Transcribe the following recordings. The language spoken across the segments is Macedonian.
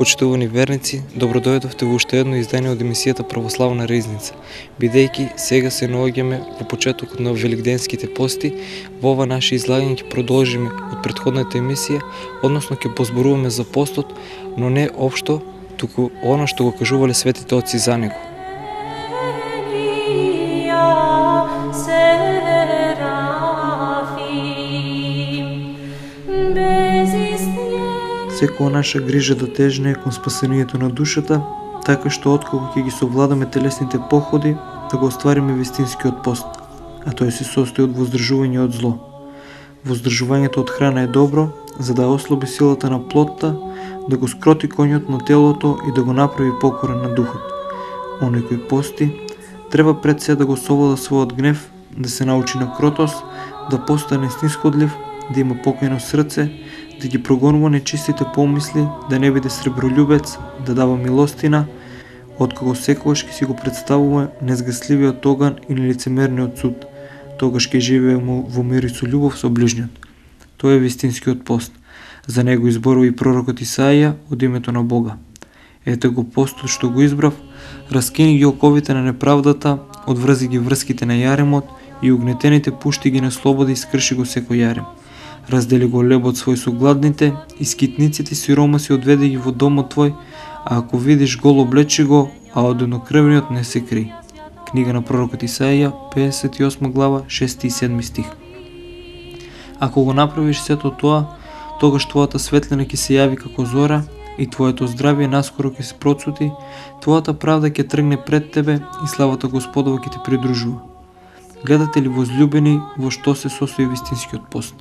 Почитувани верници, добродојдовте во уште едно издание од емисијата Православна ризница. Бидејќи сега се наоѓаме во почетокот на великденските пости, во ова наше излагање ќе продолжиме од претходната емисија, односно ќе позборуваме за постот, но не општо, туку она што го кажувале светите отци за него. Секоја наша грижа да тежне кон спасението на душата, така што откако ќе ги совладаме телесните походи, да го оствариме вистинскиот пост, а тој се состои од воздржување од зло. Воздржувањето од храна е добро, за да ослаби силата на плотта, да го скроти коњот на телото и да го направи покорен на духот. Оној кој пости, треба пред се да го совлада својот гнев, да се научи на кротост, да постане снисходлив, да има покајно срце, да ги прогонува нечистите помисли, да не биде сребролюбец, да дава милостина, откако секогаш ќе си го представува незгасливиот оган и нелицемерниот суд, тогаш ќе живее во мир и со љубов со ближниот. Тој е вистинскиот пост. За него изборува и пророкот Исаија од името на Бога. Ете го постот што го избрав, раскини ги оковите на неправдата, одврзи ги врските на јаремот и угнетените пушти ги на слобода и скрши го секој јарем. Раздели го лебот свој со гладните, и скитниците сирома си одведе ги во домот твој, а ако видиш гол облечи го, а од еднокрвниот не се кри. Книга на пророкот Исаија, 58 глава, 6 и 7 стих. Ако го направиш сето тоа, тогаш твојата светлина ќе се јави како зора и твоето здравје наскоро ќе се процути, твојата правда ќе тргне пред тебе и славата Господова ќе те придружува. Гледате ли, возлюбени, во што се состои вистинскиот пост?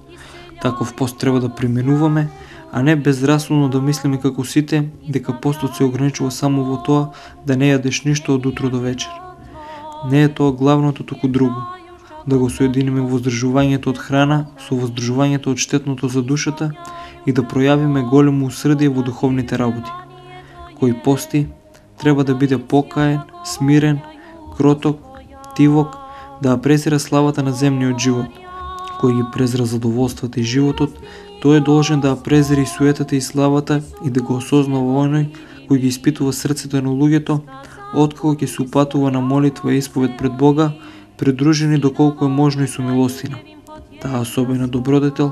Таков пост треба да применуваме, а не безрасловно да мислиме како сите, дека постот се ограничува само во тоа да не јадеш ништо од утро до вечер. Не е тоа главното, туку друго. Да го соединиме воздржувањето од храна со воздржувањето од штетното за душата и да пројавиме големо усрдие во духовните работи. Кој пости, треба да биде покаен, смирен, кроток, тивок, да презира славата на земниот живот. Кој ги презира задоволствата и животот, тој е должен да презира и суетата и славата и да го осознава оној кој ги испитува срцето на луѓето, откако ќе се упатува на молитва и исповед пред Бога, придружени доколку е можно и со милостина. Таа особена добродетел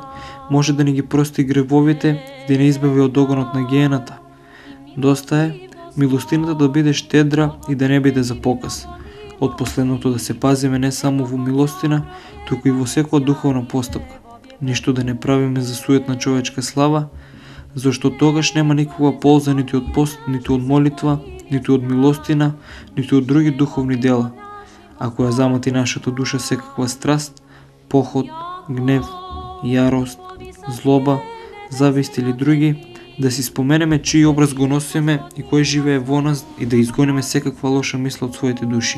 може да ни ги прости гревовите и да не избави од огонот на гиената. Доста е милостината да биде штедра и да не биде за показ. Од последното да се пазиме не само во милостина, туку и во секоја духовна постапка. Ништо да не правиме за суетна човечка слава, зашто тогаш нема никаква полза ниту од пост, ниту од молитва, ниту од милостина, ниту од други духовни дела. Ако ја замати нашата душа секаква страст, поход, гнев, јарост, злоба, завист или други, да си споменеме чиј образ го носиме и кој живее во нас и да изгониме секаква лоша мисла од своите души.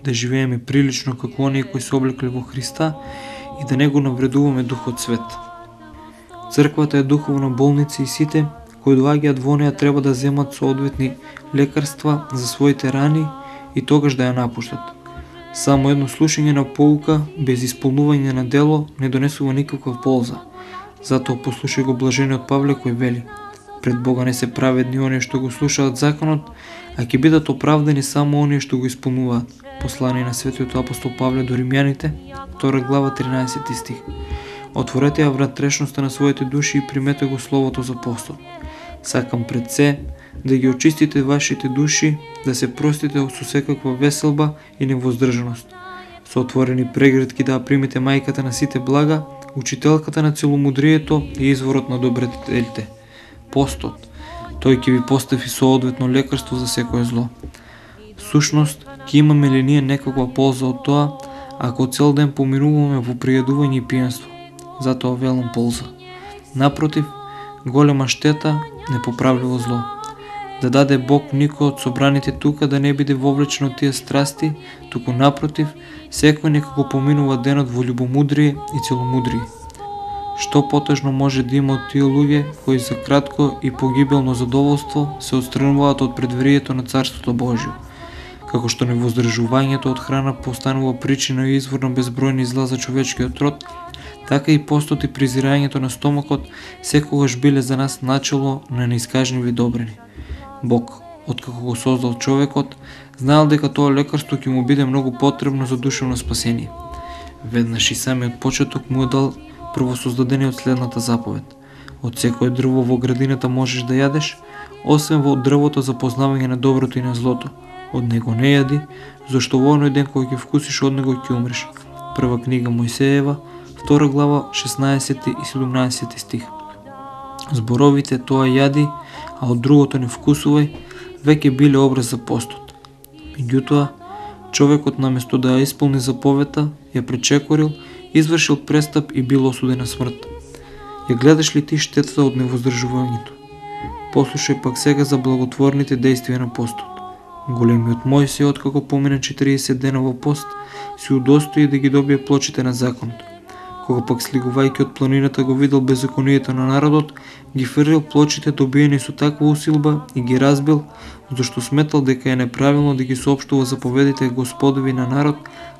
Да живееме прилично како оние кои се облекле во Христа и да не го навредуваме духот свет. Црквата е духовна болница и сите кои доаѓаат во неја треба да земат соодветни лекарства за своите рани и тогаш да ја напуштат. Само едно слушање на поука без исполнување на дело не донесува никаква полза. Затоа послушај го блажениот Павле кој вели: пред Бога не се праведни оние што го слушаат законот, а ќе бидат оправдани само оние што го исполнуваат. Послание на светиот апостол Павле до римјаните, 2 глава 13 стих. Отворете ја внатрешноста на своите души и примете го словото за постот. Сакам пред се да ги очистите вашите души, да се простите со секаква веселба и невоздржаност. Со отворени прегратки да примите мајката на сите блага, учителката на целомудрието и изворот на добродетелите. Постот. Тој ќе ви постави соодветно лекарство за секое зло. Сушност, ќе имаме ли ние некаква полза од тоа, ако цел ден поминуваме во пријадување и пијанство? Затоа велам полза. Напротив, голема штета, непоправливо зло. да даде Бог никој од собраните тука да не биде вовлечен од тие страсти, туку напротив, секој нека го поминува денот во љубомудрие и целомудрие. Што потежно може да има од тие луѓе кои за кратко и погибелно задоволство се отстрануваат од предверието на Царството Божјо, како што невоздржувањето од храна постанува причина и извор на безбројни зла за човечкиот род, така и постот и презирањето на стомакот секогаш биле за нас начало на неискажливи добрини. Бог, откако го создал човекот, знаел дека тоа лекарство ќе му биде многу потребно за душевно спасение. Веднаш и самиот почеток му дал првосоздадениот следната заповед: од секое дрво во градината можеш да јадеш, освен во дрвото за познавање на доброто и на злото. Од него не јади, зашто во оној ден кој ќе вкусиш од него ќе умреш. Прва книга Мојсеева, 2 глава, 16 и 17 стих. Зборовите тоа јади, а од другото не вкусувај, веќе биле образ за постот. Меѓутоа, човекот наместо да ја исполни заповета, ја пречекорил, извршил престап и бил осуден на смрт. Ја гледаш ли ти штетата од невоздржувањето? Послушај пак сега за благотворните действија на постот. Големиот Мојсија, откако помина 40 дена во пост, си удостои да ги добие плочите на законот. Кога пак слигувајќи од планината го видел беззаконието на народот, ги фрлил плочите добиени со таква усилба и ги разбил, зашто сметал дека е неправилно да ги соопштува заповедите господови на народ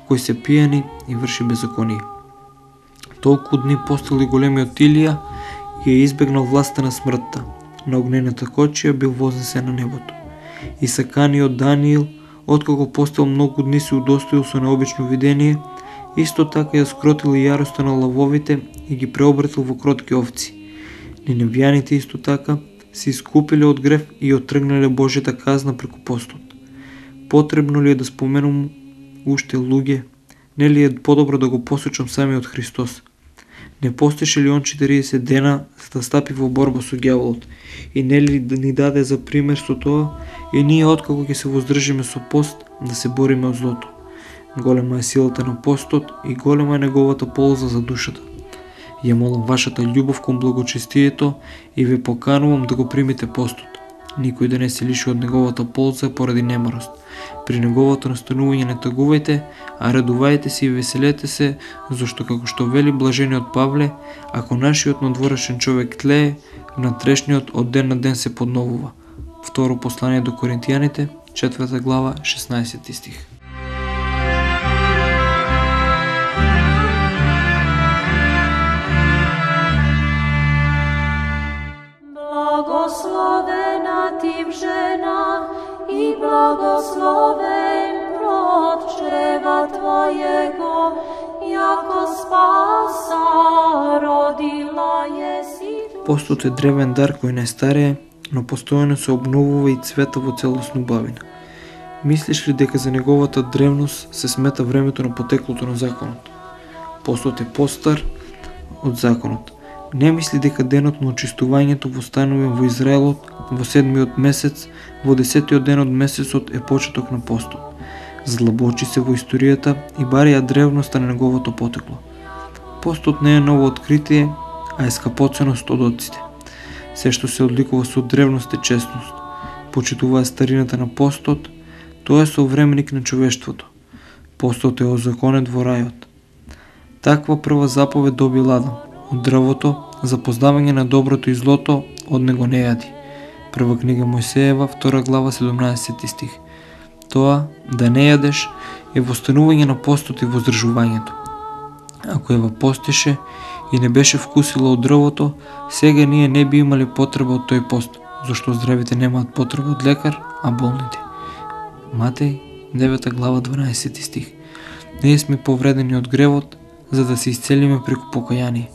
кои се пијани и врши беззаконие. Толку дни постил и големиот Илија и е избегнал власта на смртта. На огнената кочија бил вознесен на небото. И саканиот Даниил, откако постил многу дни се удостоил со необично видение, исто така ја скротил и јароста на лавовите и ги преобратил во кротки овци. Ниневјаните исто така се искупиле од грев и оттргнале Божјата казна преку постот. Потребно ли е да споменам уште луѓе? Нели е подобро да го посечам самиот Христос? Не постеше ли он 40 дена за да стапи во борба со ѓаволот? И нели да ни даде за пример со тоа и ние откако ќе се воздржиме со пост да се бориме од злото? Голема е силата на постот и голема е неговата полза за душата. Ја молам вашата љубов кон благочестието и ве поканувам да го примите постот. Никој да не се лиши од неговата полза поради немарост. При неговото настанување не тагувајте, а радувајте се и веселете се, зашто како што вели блажениот Павле, ако нашиот надворешен човек тлее, внатрешниот од ден на ден се подновува. Второ послание до Коринтијаните, 4 глава, 16 стих. Благословена ти в женах и благословен плод чрева твоего, јако спаса родила еси. Постот е древен дар кој не старее, но постојано се обновува и цвета во целосна убавина. Мислиш ли дека за неговата древност се смета времето на потеклото на законот? Постот е постар од законот. Не мисли дека денот на очистувањето востанувен во Израелот во 7-миот месец, во 10-тиот ден од месецот е почеток на постот. Злабочи се во историјата и барија древноста на неговото потекло. Постот не е ново откритие, а е скапоценост од отците. Се што се одликува со древност е честност. Почитуваа старината на постот, тоа е современик на човештвото. Постот е озаконет во рајот. Таква прва заповед добил Адам. Од дрвото, за познавање на доброто и злото, од него не јади. Прва книга Мојсеева, 2 глава, 17 стих. Тоа, да не јадеш, е востанување на постот и воздржувањето. Ако Ева постеше и не беше вкусила од дрвото, сега ние не би имали потреба од тој пост, зашто здравите немаат потреба од лекар, а болните. Матеј, 9 глава, 12 стих. Ние сме повредени од гревот, за да се исцелиме преку покаяние,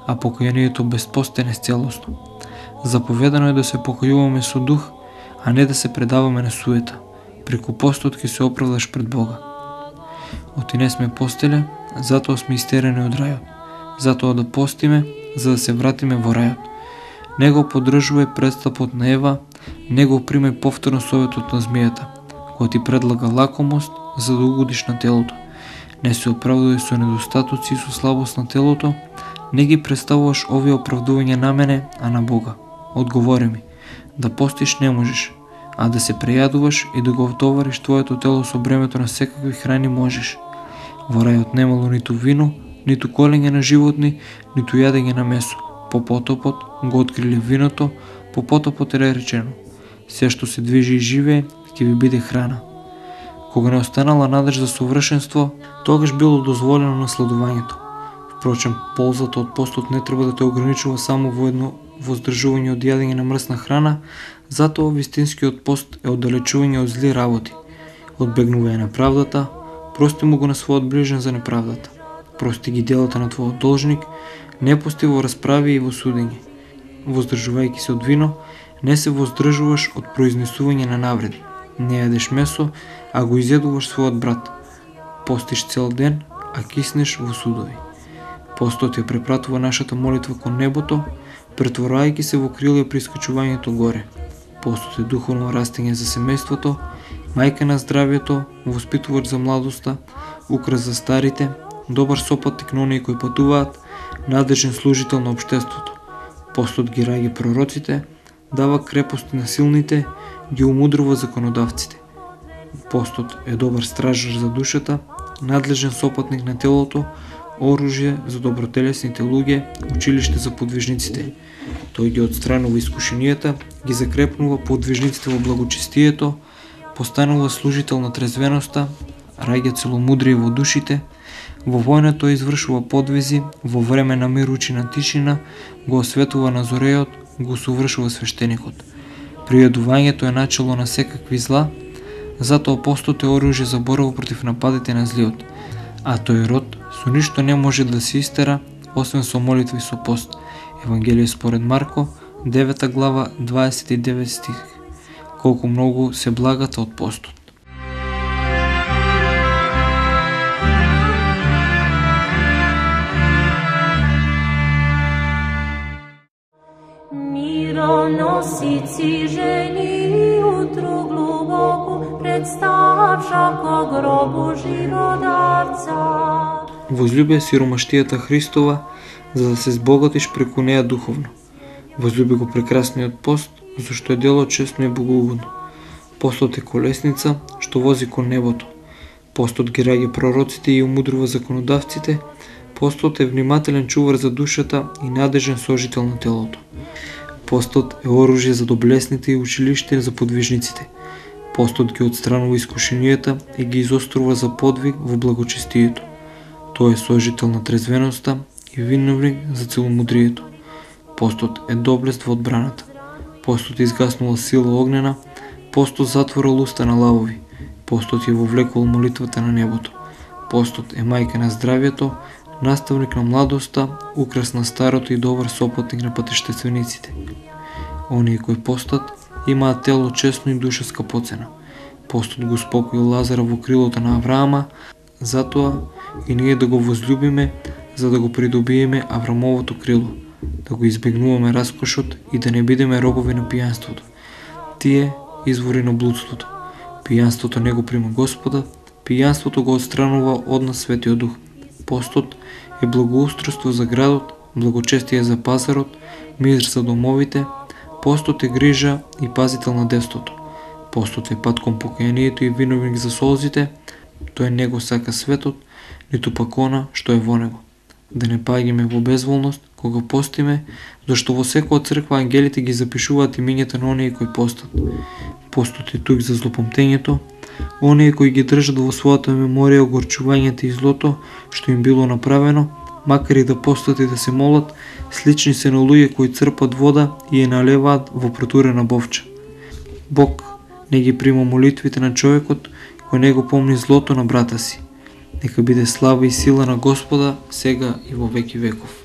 а покаянието без пост е нецелосно. Заповедано е да се покајуваме со дух, а не да се предаваме на суета. Преку постот ќе се оправдаш пред Бога. Оти не сме постеле, затоа сме истерани од рајот. Затоа да постиме, за да се вратиме во рајот. Не го поддржувај престапот на Ева, не го примај повторно советот на змијата, која ти предлага лакомост за да угодиш на телото. Не се оправдувај со недостатоци и со слабост на телото, не ги представуваш овие оправдувања на мене, а на Бога. Одговори ми, да постиш не можеш. а да се преядуваш и да го отовариш твоето тело со бремето на всекакви храни можеш. Во рајот немало ниту вино, ниту колење на животни, ниту јадење на месо. По потопот го откриле виното, по потопот е речено: се што се движи и живее, ќе ви биде храна. Кога не останала надеж за совршенство, тогаш било дозволено насладувањето. Впрочем, ползата од постот не треба да те ограничува само во едно воздржување од јадење на мрсна храна, затоа вистинскиот пост е оддалечување од зли работи, одбегнување на правдата, прости му го на својот ближен за неправдата, прости ги делата на твојот должник, не пусти во расправи и во судење. Воздржувајќи се од вино, не се воздржуваш од произнесување на навреди. Не јадеш месо, а го изјадуваш својот брат. Постиш цел ден, а киснеш во судови. Постот ја препратува нашата молитва кон небото, претворајќи се во крилја при искачувањето горе. Постот е духовно растење за семејството, мајка на здравјето, воспитувач за младоста, украс за старите, добар сопатник на оние кои патуваат, надежен служител на општеството. Постот ги раѓа пророците, дава крепости на силните, ги умудрува законодавците. Постот е добар стражар за душата, надлежен сопатник на телото, оружје за добротелесните луѓе, училиште за подвижниците. Тој ги отстранува искушенијата, ги закрепнува подвижниците во благочестието, постанува служител на трезвеноста, раѓа целомудрие во душите, во војна тој извршува подвизи, во време на мир учи на тишина, го осветува назорејот, го совршува свештеникот. Пријадувањето е начало на секакви зла, затоа постот е оружје за борба против нападите на злиот, а тој род со ништо не може да се истера, освен со молитва и со пост. Евангелие според Марко, 9 глава, 29 стих. Колку многу се благата од постот. Mironosici ženi utru глубоку, представша ко гробу живодарца. Возлюби сиромаштијата Христова, за да се збогатиш преку неја духовно. Возлюби го прекрасниот пост, зашто е дело честно и богоугодно. Постот е колесница, што вози кон небото. Постот ги раѓа пророците и умудрува законодавците. Постот е внимателен чувар за душата и надежен сожител на телото. Постот е оружје за доблесните и училиште за подвижниците. Постот ги отстранува искушенијата и ги изострува за подвиг во благочестието. Тој е сожител на трезвеноста и виновник за целомудрието. Постот е доблест во одбраната. Постот изгаснува сила огнена. Постот затворил уста на лавови. Постот ја вовлекувал молитвата на небото. Постот е мајка на здравјето, наставник на младоста, украс на старото и добар сопатник на патештествениците. Оние кои постат имаат тело честно и душа скапоцена. Постот го спокоил Лазара во крилото на Авраама, затоа и ние да го возлюбиме, за да го придобиеме Аврамовото крило, да го избегнуваме раскошот и да не бидеме робови на пијанството. Тие извори на блудството. Пијанството не го прима Господа, пијанството го отстранува од нас Светиот Дух. Постот е благоустройство за градот, благочестие за пазарот, мир за домовите. Постот е грижа и пазител на детството. Постот е пат кон покајанието и виновник за солзите. Тој не го сака светот, ниту пак она што е во него. Да не паѓаме во безволност кога постиме, зашто во секоја црква ангелите ги запишуваат имињата на оние кои постат. Постот е тук за злопомтењето, оние кои ги држат во својата меморија огорчувањето и злото што им било направено, макар и да постат и да се молат, слични се на луѓе кои црпат вода и ја налеваат во протурена бовча. Бог не ги прима молитвите на човекот кој не го помни злото на брата си. Нека биде слава и сила на Господа сега и во веки веков.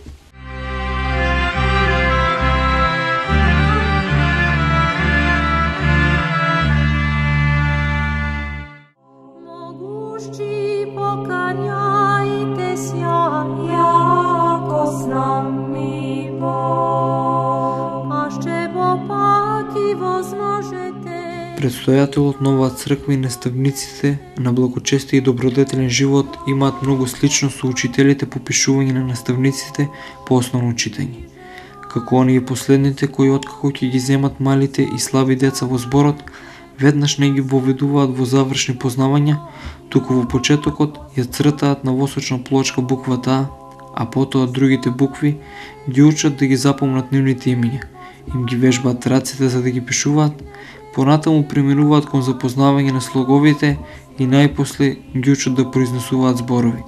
Могущи поканяйте ся, яко с нами Бог, а ще паки возможете. Предстојателот на оваа црква и наставниците на благочестие и добродетелен живот имаат многу слично со учителите по пишување на наставниците по основно читање. Како оние последните кои откако ќе ги земат малите и слаби деца во зборот, веднаш не ги воведуваат во завршни познавања, туку во почетокот ја цртаат на восочна плочка буквата А потоа другите букви ги учат да ги запомнат нивните имиња, им ги вежбаат раците за да ги пишуваат, понатаму преминуваат кон запознавање на слоговите и најпосле ги учат да произнесуваат зборови.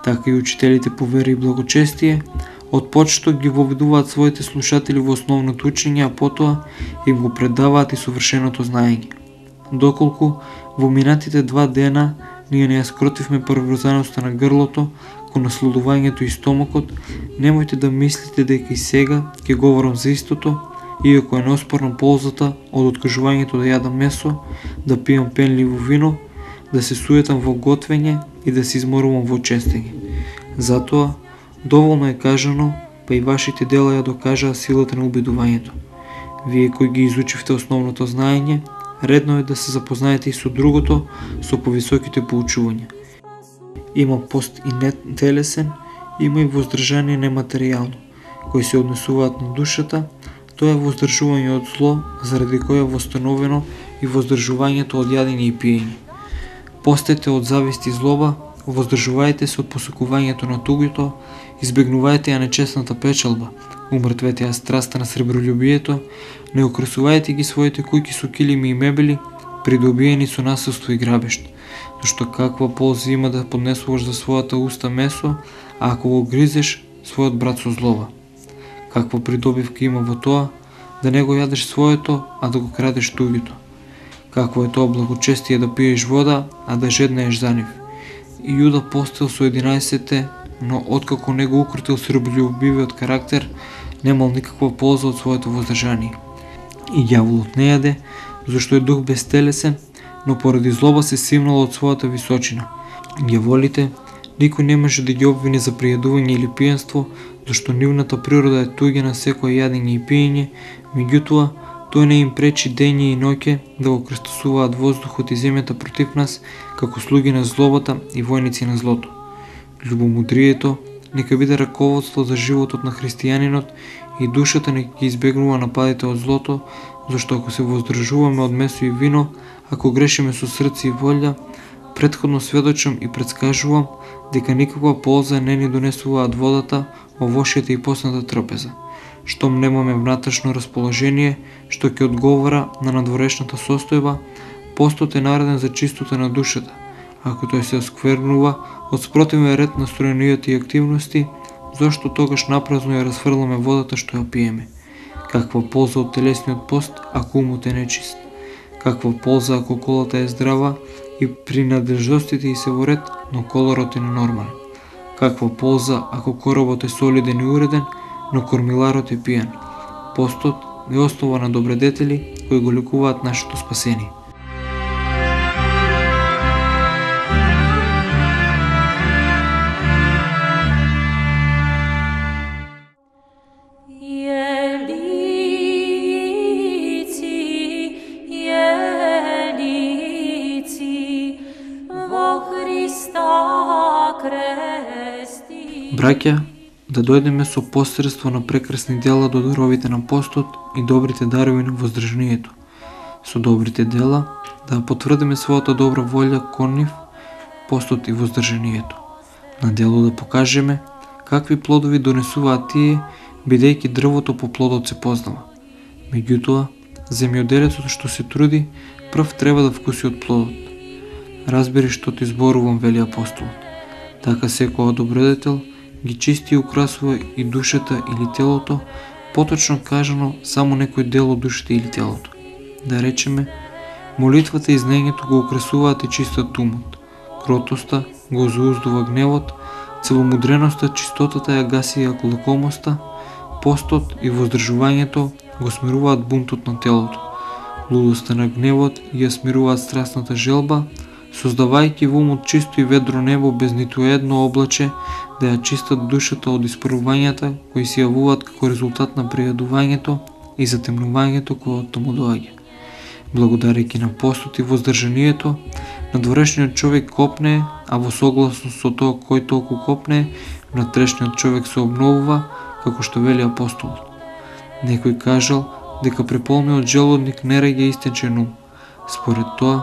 Така и учителите по вера и благочестие од почеток ги воведуваат своите слушатели во основното учење, а потоа им го предаваат и совршеното знаење. Доколку во минатите 2 дена ние не ја скротивме прврзаноста на грлото кон насладувањето и стомакот, немојте да мислите дека и сега ќе говорам за истото, иако е неоспорна ползата од откажувањето да јадам месо, да пијам пенливо вино, да се суетам во готвење и да се изморувам во честење. Затоа, доволно е кажано, па и вашите дела ја докажаа силата на убедувањето. Вие кои ги изучивте основното знаење, редно е да се запознаете и со другото, со повисоките поучувања. Има пост и нетелесен, има и воздржание нематеријално, кои се однесуваат на душата, тоа е воздржување од зло, заради кој е востановено и воздржувањето од јадење и пиење. Постете од завист и злоба, воздржувајте се од посекувањето на тугото, избегнувајте ја нечестната печалба, умртвете ја страста на сребролюбието, не украсувајте ги своите куќи со килими и мебели, придобиени со насилство и грабеж, зашто каква полза има да поднесуваш за својата уста месо, а ако го гризеш својот брат со злоба? Каква придобивка има во тоа да не го јадеш своето, а да го крадеш туѓото? Какво е тоа благочестие да пиеш вода, а да жеднееш за нив? И Јуда постел со 11, но откако не го укротил сребролюбивиот карактер, немал никаква полза од своето воздржание. И ѓаволот не јаде, зашто е дух безтелесен, но поради злоба се симнал од својата височина. Ѓаволите никој не може да ги обвини за пријадување или пијанство, зашто нивната природа е туѓа на секое јадење и пиење, меѓутоа тој не им пречи дење и ноќе да го крстосуваат воздухот и земјата против нас, како слуги на злобата и војници на злото. Љубомудрието нека биде раководство за животот на христијанинот и душата нека ги избегнува нападите од злото, зашто ако се воздржуваме од месо и вино, ако грешиме со срце и волја, претходно сведочам и предскажувам дека никаква полза не ни донесуваат водата, овошјата и постната трпеза. Штом немаме внатрешно расположение, што ќе одговара на надворешната состојба, постот е нареден за чистота на душата. Ако тој се осквернува од спротивен ред на строенијата и активности, зошто тогаш напразно ја расфрламе водата што ја пиеме? Каква полза од телесниот пост, ако умот е нечист? Каква полза ако колата е здрава и принадлежностите ѝ се во ред, но колорот е ненормален? Каква полза ако коробот е солиден и уреден, но кормиларот е пијан? Постот е основа на добредетели кои го лекуваат нашето спасение. Браќа, да дојдеме со посредство на прекрасни дела до даровите на постот и добрите дарови на воздржанието. Со добрите дела да потврдиме својата добра волја кон нив, постот и воздржанието. На дело да покажеме какви плодови донесуваат тие, бидејќи дрвото по плодот се познава. Меѓутоа, земјоделецот што се труди, прв треба да вкуси од плодот. Разбери што ти зборувам, вели апостолот. Така секој добродетел ги чисти и украсува и душата или телото, поточно кажано само некој дел од душата или телото. Да речеме, молитвата и знаењето го украсуваат и чистат умот, кротоста го зауздува гневот, целомудреноста, чистотата ја гаси лакомоста, постот и воздржувањето го смируваат бунтот на телото, лудоста на гневот ја смируваат страстната желба, создавајќи во умот чисто и ведро небо без ниту едно облаче, да ја чистат душата од испорувањата кои се јавуваат како резултат на пријадувањето и затемнувањето кое од тому доаѓа. Благодарејќи на постот и воздржанието, надворешниот човек копне, а во согласност со тоа кој толку копне, внатрешниот човек се обновува, како што вели апостолот. Некој кажал дека преполниот желудник не раѓа истечен ум. Според тоа,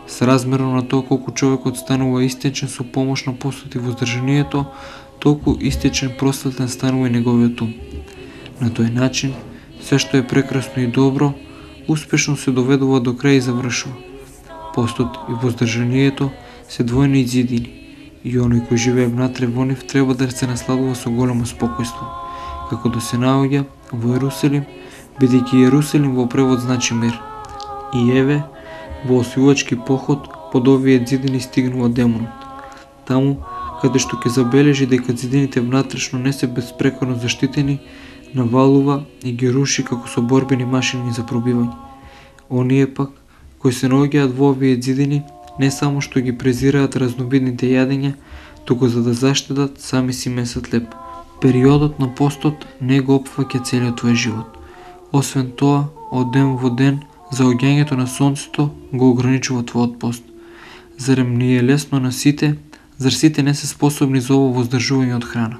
сразмерно на тоа колку човекот станува истечен со помош на постот и воздржанието, толку истечен просветлен станува и неговиот ум. На тој начин, се што е прекрасно и добро, успешно се доведува до крај и завршува. Постот и воздржанието се двојни зидини, и оној кој живее внатре во нив треба да се насладува со големо спокојство, како да се наоѓа во Ерусалим, бидејќи Ерусалим во превод значи мир. И еве, во освојачки поход под овие зидини стигнува демонот. Таму, каде што ќе забележи дека зидините внатрешно не се безпрекорно заштитени, навалува и ги руши како со борбени машини за пробивање. Оние пак, кои се наоѓаат во овие зидини, не само што ги презираат разнобидните јадења, туку за да заштедат сами си месат леп. Периодот на постот не го опфаќа целиот твој живот. Освен тоа, од ден во ден, заоѓањето на сонцето го ограничува твојот пост. Зарем ни е лесно на сите, зар сите не се способни за ово воздржување од храна?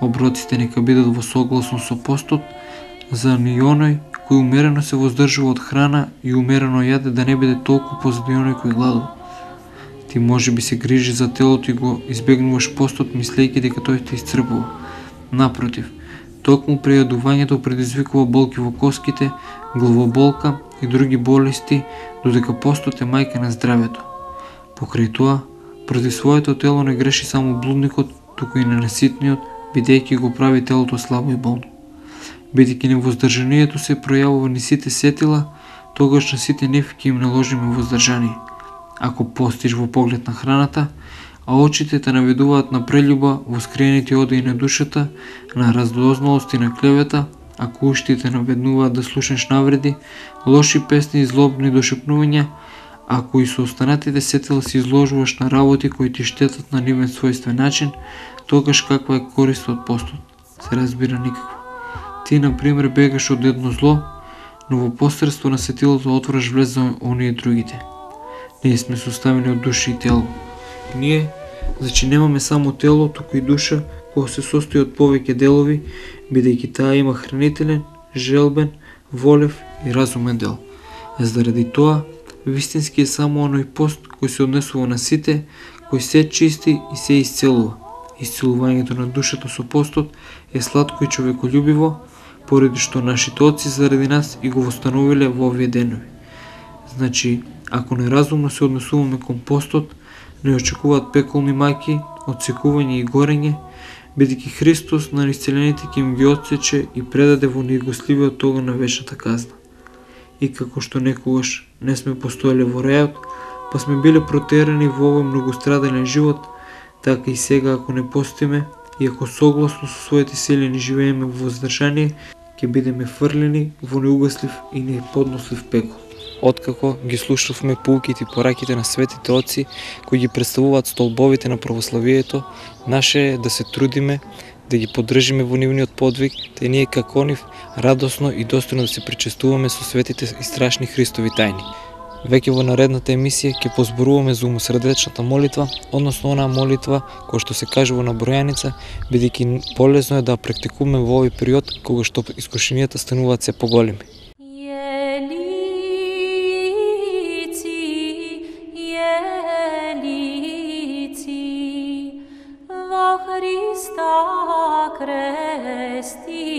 Оброците нека бидат во согласно со постот, за ни оној кој умерено се воздржува од храна и умерено јаде да не биде толку позади оној кој гладува. Ти може би се грижи за телото и го избегнуваш постот, мислејќи дека тој те исцрпува. Напротив, токму прејадувањето предизвикува болки во коските, главоболка и други болести, додека постот е мајка на здравето. Покрај тоа, против своето тело не греши само блудникот, туку и ненаситниот, бидејќи го прави телото слабо и болно. Бидејќи невоздржанието се пројавува ни сите сетила, тогаш на сите нив ќе им наложиме воздржание. Ако постиш во поглед на храната, а очите те наведуваат на прелюба во скриените одеи на душата, на раздозналост и на клевета, ако ушите наведнуваат да слушаш навреди, лоши песни и злобни дошепнувања, ако и со останатите сетила се изложуваш на работи кои ти штетат на нивен својствен начин, тогаш каква е корист од постот? Се разбира никаква. Ти, например, бегаш од едно зло, но во посредство на сетилото отвораш влез за оние другите. Ние сме составени од душа и тело. Ние, значи немаме само тело, туку и душа, која се состои од повеќе делови, бидејќи таа има хранителен, желбен, волев и разумен дел. Заради тоа, вистински е само оној пост кој се однесува на сите, кој се чисти и се исцелува. Исцелувањето на душата со постот е сладко и човеколюбиво, поради што нашите отци заради нас и го востановиле во овие денови. Значи, ако неразумно се однесуваме кон постот, не очекуваат пеколни маки, отсекување и горење, бидејќи Христос на исцелените ќе им ги отсече и предаде во најгостливиот оган на вечната казна. И како што некогаш не сме постоеле во рајот, па сме биле протерани во овој многострадален живот, така и сега ако не постиме и ако согласно со своите сили не живееме во воздржание, ќе бидеме фрлени во неугаслив и неподнослив пекол. Откако ги слушавме поуките и пораките на светите отци, кои ги представуваат столбовите на православието, наше е да се трудиме, да ги поддржиме во нивниот подвиг, да ние како нив радосно и достојно да се причестуваме со светите и страшни Христови тајни. Веќе во наредната емисија ќе позборуваме за умосредечната молитва, односно онаа молитва која што се кажува на бројаница, бидејќи полезно е да практикуваме во овој период кога што искушенијата стануваат се поголеми. Христа крести